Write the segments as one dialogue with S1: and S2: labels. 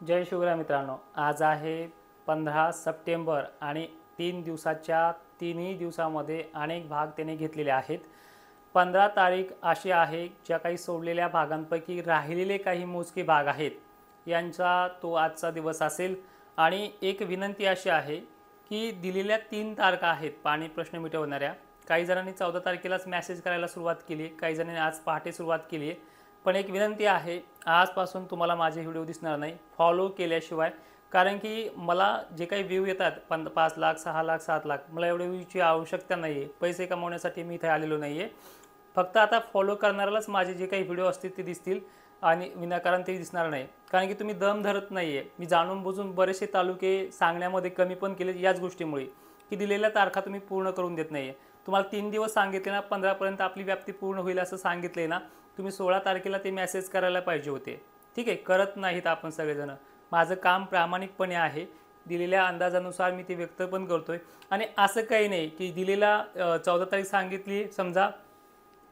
S1: जय शिवराय मित्रांनो, आज आहे 15 सप्टेंबर आणि 3 दिवसाच्या तिन्ही दिवसामध्ये अनेक भाग त्याने घेतलेले आहेत। 15 तारीख अशी आहे ज्या काही सोडलेल्या भागांपैकी राहिलेले काही मोजके भाग आहेत यांचा तो आजचा दिवस असेल। आणि एक विनंती अशी आहे की दिलेल्या 3 तारखा आहेत पाणी प्रश्न मिटवणाऱ्या। काही जणांनी 14 तारखेलाच मेसेज करायला सुरुवात केली, काही जणांनी आज पहाटे सुरुवात केली आहे। पण एक विनंती आहे, आजपासून तुम्हाला माझे व्हिडिओ दिसणार नाही फॉलो केल्याशिवाय, कारण की मला जे काही व्ह्यू येतात 5 लाख 6 लाख 7 लाख, मला एवढे व्ह्यूची आवश्यकता नाही आहे। पैसे कमवण्यासाठी मी इथे आलेलो नाही आहे। फक्त आता फॉलो करणाऱ्यालाच माझे जे काही व्हिडिओ असतील ते दिसतील आणि विनाकारण ते दिसणार नाही, कारण की तुम्ही दम धरत नाही आहे। मी जाणून बुजून बरेचसे तालुके सांगण्यामध्ये कमी पण केले याच गोष्टीमुळे की दिलेल्या तारखा तुम्ही पूर्ण करून देत नाही आहे। तुम्हाला 3 दिवस सांगितले ना, 15 पर्यंत आपली व्याप्ती पूर्ण होईल असं सांगितले ना, तुम्ही 16 तारखेला ते मेसेज करायला पाहिजे होते। ठीक आहे, करत नाहीत आपण सगळेजण। माझं काम प्रामाणिकपणे आहे, दिलेल्या अंदाजानुसार मी ते व्यक्त पण करतोय। आणि असं काही नाही की दिलेला 14 तारीख सांगितली समजा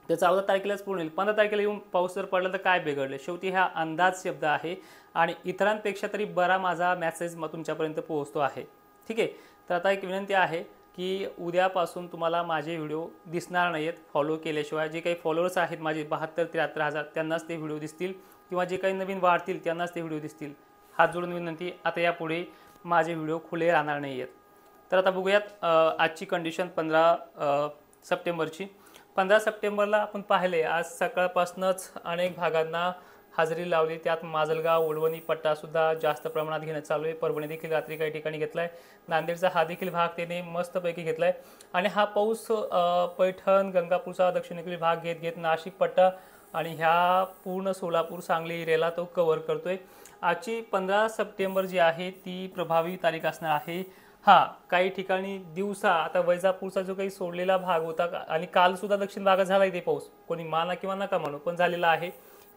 S1: तर 14 तारखेलाच पूर्ण होईल, 15 तारखेला येऊन पाऊस जर पडला तर काय बिघडलं। शेवटी हा अंदाज शब्द आहे आणि इतरांपेक्षा तरी बरा माझा मेसेज तुमच्यापर्यंत पोहोचतो आहे। ठीक आहे, तर आता एक विनंती आहे की उद्यापासून तुम्हाला माझे व्हिडिओ दिसणार नाहीत फॉलो केल्याशिवाय। जे काही फॉलोअर्स आहेत माझे 72-73 हजार त्यांनाच ते व्हिडिओ दिसतील, किंवा जे काही नवीन वाढतील त्यांनाच ते व्हिडिओ दिसतील। हात जोडून विनंती, आता यापुढे माझे व्हिडिओ खुले राहणार नाही आहेत। तर आता बघूयात आजची कंडिशन 15 सप्टेंबरची। 15 सप्टेंबरला आपण पाहिले आज सकाळपासूनच अनेक भागांना हजेरी लावली, त्यात माजलगाव वडवणी पट्टासुद्धा जास्त प्रमाणात घेणं चालू आहे। परभणी देखील रात्री काही ठिकाणी घेतला आहे, नांदेडचा हा देखील भाग त्याने मस्तपैकी घेतला आहे। आणि हा पाऊस पैठण गंगापूरचा दक्षिणेकडील भाग घेत घेत नाशिक पट्टा आणि ह्या पूर्ण सोलापूर सांगली एरियाला तो कव्हर करतोय। आजची 15 सप्टेंबर जी आहे ती प्रभावी तारीख असणार आहे। हा काही ठिकाणी दिवसा आता वैजापूरचा जो काही सोडलेला भाग होता आणि कालसुद्धा दक्षिण भागात झाला आहे ते पाऊस, कोणी माना किंवा नका म्हणू पण झालेला आहे।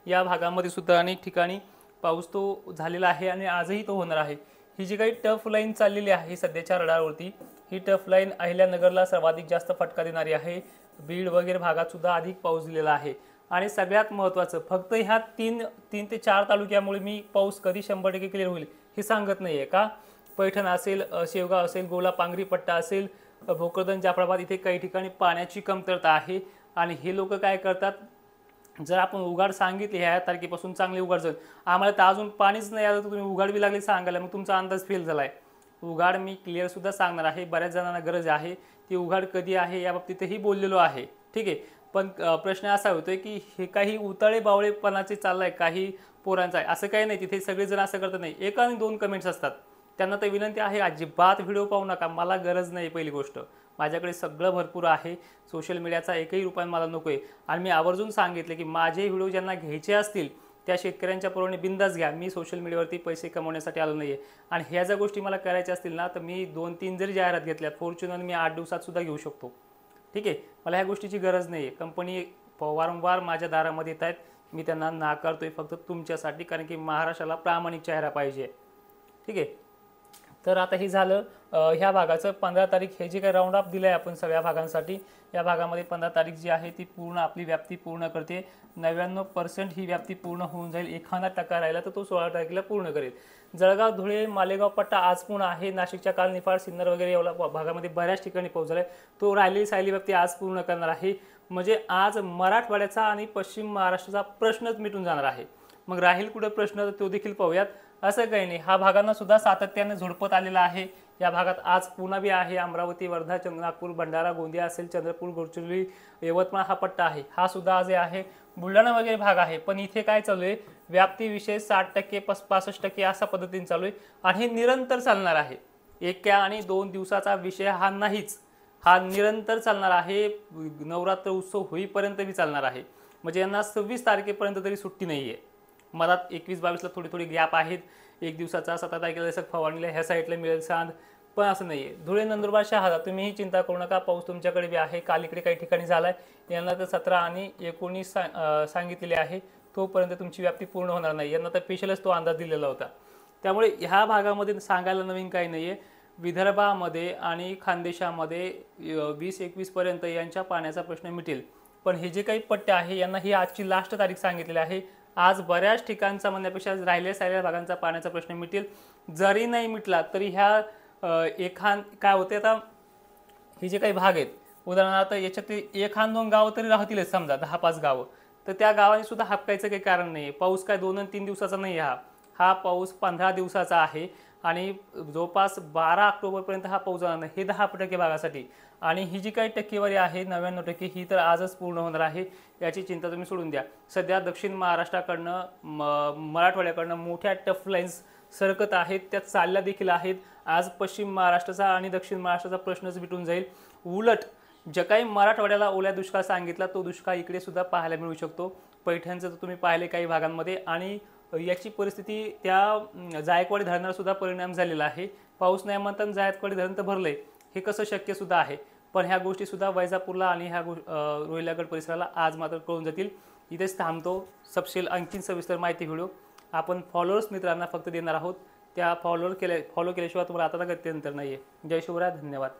S1: या भागामध्ये सुद्धा अनेक ठिकाणी पाऊस तो झालेला आहे आणि आजही तो होणार आहे। ही जी काही टफ लाईन चाललेली आहे सध्याच्या रडारवरती, ही टफ लाईन अहिल्यानगरला सर्वाधिक जास्त फटका देणारी आहे। बीड वगैरे भागात सुद्धा अधिक पाऊस दिलेला आहे। आणि सगळ्यात महत्त्वाचं फक्त ह्या 3 ते 4 तालुक्यामुळे मी पाऊस कधी 100% क्लिअर होईल हे सांगत नाही आहे का। पैठण असेल, शेवगाव असेल, गोला पांगरी पट्टा असेल, भोकरदन जाफराबाद इथे काही ठिकाणी पाण्याची कमतरता आहे। आणि हे लोक काय करतात, जर आपण उघाड सांगितले ह्या तारखेपासून चांगले उघाड जाईल, आम्हाला तर अजून पाणीच नाही आलं तर तुम्ही उघाड बी लागले सांगायला, मग तुमचा अंदाज फेल झाला आहे। उघाड मी क्लिअरसुद्धा सांगणार आहे, बऱ्याच जणांना गरज आहे ती उघाड कधी आहे या बाबतीतही बोललेलो आहे। ठीक आहे, पण प्रश्न असा होतोय की हे काही उताळे बावळेपणाचे चाललं आहे काही पोरांचा आहे, असं काही नाही। तिथे सगळेजण असं करत नाही, 1 आणि 2 कमेंट्स असतात। त्यांना तर विनंती आहे अजिबात व्हिडिओ पाहू नका, मला गरज नाही। पहिली गोष्ट, माझ्याकडे सगळं भरपूर आहे, सोशल मीडियाचा एकही रुपया मला नको आहे। आणि मी आवर्जून सांगितले की माझे व्हिडिओ ज्यांना घ्यायचे असतील त्या शेतकऱ्यांच्या परवाने बिंदास घ्या, मी सोशल मीडियावरती पैसे कमवण्यासाठी आलो नाही आहे। आणि ह्या ज्या गोष्टी मला करायच्या असतील ना तर मी 2-3 जरी जाहिरात घेतल्यात फॉर्च्युनर मी 8 दिवसात सुद्धा घेऊ शकतो। ठीक आहे, मला ह्या गोष्टीची गरज नाही आहे। कंपनी वारंवार माझ्या दारामध्ये येत आहेत, मी त्यांना नाकारतोय फक्त तुमच्यासाठी, कारण की महाराष्ट्राला प्रामाणिक चेहरा पाहिजे। ठीक आहे, तर आता हे झालं ह्या भागाचं 15 तारीख हे जे काही राऊंड अप दिलं आहे आपण सगळ्या भागांसाठी। या भागामध्ये 15 तारीख जी आहे ती पूर्ण आपली व्याप्ती पूर्ण करते। 99% ही व्याप्ती पूर्ण होऊन जाईल, 1% राहिला तर तो 16 तारखेला पूर्ण करेल। जळगाव धुळे मालेगाव पट्टा आज पूर्ण आहे, नाशिकच्या काल निफाड सिन्नर वगैरे एवढा भागामध्ये बऱ्याच ठिकाणी पाऊस झाला आहे, तो राहिलेली सायली व्याप्ती आज पूर्ण करणार आहे। म्हणजे आज मराठवाड्याचा आणि पश्चिम महाराष्ट्राचा प्रश्नच मिटून जाणार आहे। मग राहील कुठे प्रश्न तो देखील पाहूयात। असं काही नाही, हा भागांना सुद्धा सातत्याने झोडपत आलेला आहे। या भागात आज पुन्हा बी आहे, अमरावती वर्धा नागपूर भंडारा गोंदिया असेल, चंद्रपूर गडचिरोली यवतमाळ हा पट्टा आहे, हा सुद्धा आज आहे। बुलढाणा वगैरे भाग आहे, पण इथे काय चालू आहे, व्याप्ती विषय 60% 65% अशा पद्धतीने चालू आहे आणि हे निरंतर चालणार आहे। 1 आणि 2 दिवसाचा विषय हा नाहीच, हा निरंतर चालणार आहे। नवरात्र उत्सव होईपर्यंत बी चालणार आहे, म्हणजे यांना 26 तारखेपर्यंत तरी सुट्टी नाही आहे। मधात 21-22ला थोडी गॅप आहेत, 1 दिवसाचा 17 तारखेला सक फवारणीला ह्या साईडला मिळेल सांद, पण असं नाही आहे। धुळे नंदुरबार शहादा तुम्हीही चिंता करू नका, पाऊस तुमच्याकडे बी आहे। काल इकडे काही ठिकाणी झाला आहे, यांना तर 17 आणि 19 सांगितलेले आहे, तोपर्यंत तुमची व्याप्ती पूर्ण होणार नाही। यांना तर स्पेशलच तो अंदाज दिलेला होता। त्यामुळे ह्या भागामध्ये सांगायला नवीन काही नाही आहे। विदर्भामध्ये आणि खानदेशामध्ये 20-21 पर्यंत यांच्या पाण्याचा प्रश्न मिटेल, पण हे जे काही पट्टे आहे यांना ही आजची लास्ट तारीख सांगितलेली आहे। आज बऱ्याच ठिकाणचा म्हणण्यापेक्षा राहिलेल्या भागांचा पाण्याचा प्रश्न मिटेल. जरी नाही मिटला तरी ह्या काय होते, आता हे जे काही भाग आहेत उदाहरणार्थ याच्यातली एखाद दोन गावं तरी राहतीलच, समजा 10-5 गावं, तर त्या गावाने सुद्धा हापकायचं काही कारण नाही. पाऊस काय 2 आणि 3 दिवसाचा नाही, हा पाऊस 15 दिवसाचा आहे आणि जवळपास 12 ऑक्टोबरपर्यंत हा पाऊस जाणार नाही. हे 10% भागासाठी. आणि ही जी काही टक्केवारी आहे 99% ही तर आजच पूर्ण होणार आहे, याची चिंता तुम्ही सोडून द्या. सध्या दक्षिण महाराष्ट्राकडनं मराठवाड्याकडनं मोठ्या टफ लाईन्स सरकत आहेत, त्या चालल्या देखील आहेत. आज पश्चिम महाराष्ट्राचा आणि दक्षिण महाराष्ट्राचा प्रश्नच मिटून जाईल. उलट जे काही मराठवाड्याला ओल्या दुष्काळ सांगितला तो दुष्काळ इकडे सुद्धा पाहायला मिळू शकतो. पैठणचं तर तुम्ही पाहिले काही भागांमध्ये, आणि याची परिस्थिती त्या जायकवाडी धरणाला सुद्धा परिणाम झालेला आहे. पाऊस नाही म्हणताना जायकवाडी धरण तर भरलंय, हे कसं शक्य सुद्धा आहे. पण ह्या गोष्टी सुद्धा वैजापूरला आणि ह्या रोहिलागड परिसराला आज मात्र कळून जातील. इथेच थांबतो. सपशेल आणखीन सविस्तर माहिती व्हिडिओ आपण फॉलोअर्स मित्रांना फक्त देणार आहोत. त्या फॉलो केल्याशिवाय तुम्हाला आता गत्यंतर नाही आहे. जय शिवराय. धन्यवाद.